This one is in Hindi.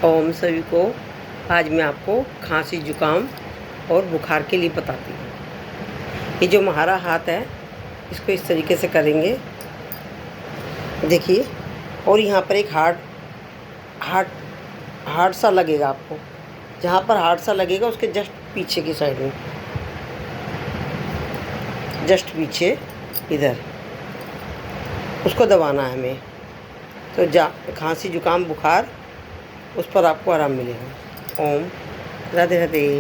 ओम सभी को। आज मैं आपको खांसी जुकाम और बुखार के लिए बताती हूँ। ये जो हमारा हाथ है इसको इस तरीके से करेंगे, देखिए। और यहाँ पर एक हार्ट सा लगेगा आपको। जहाँ पर हार्ट सा लगेगा उसके जस्ट पीछे की साइड में, जस्ट पीछे इधर उसको दबाना है हमें। तो खांसी जुकाम बुखार उस पर आपको आराम मिलेगा। ओम राधे राधे।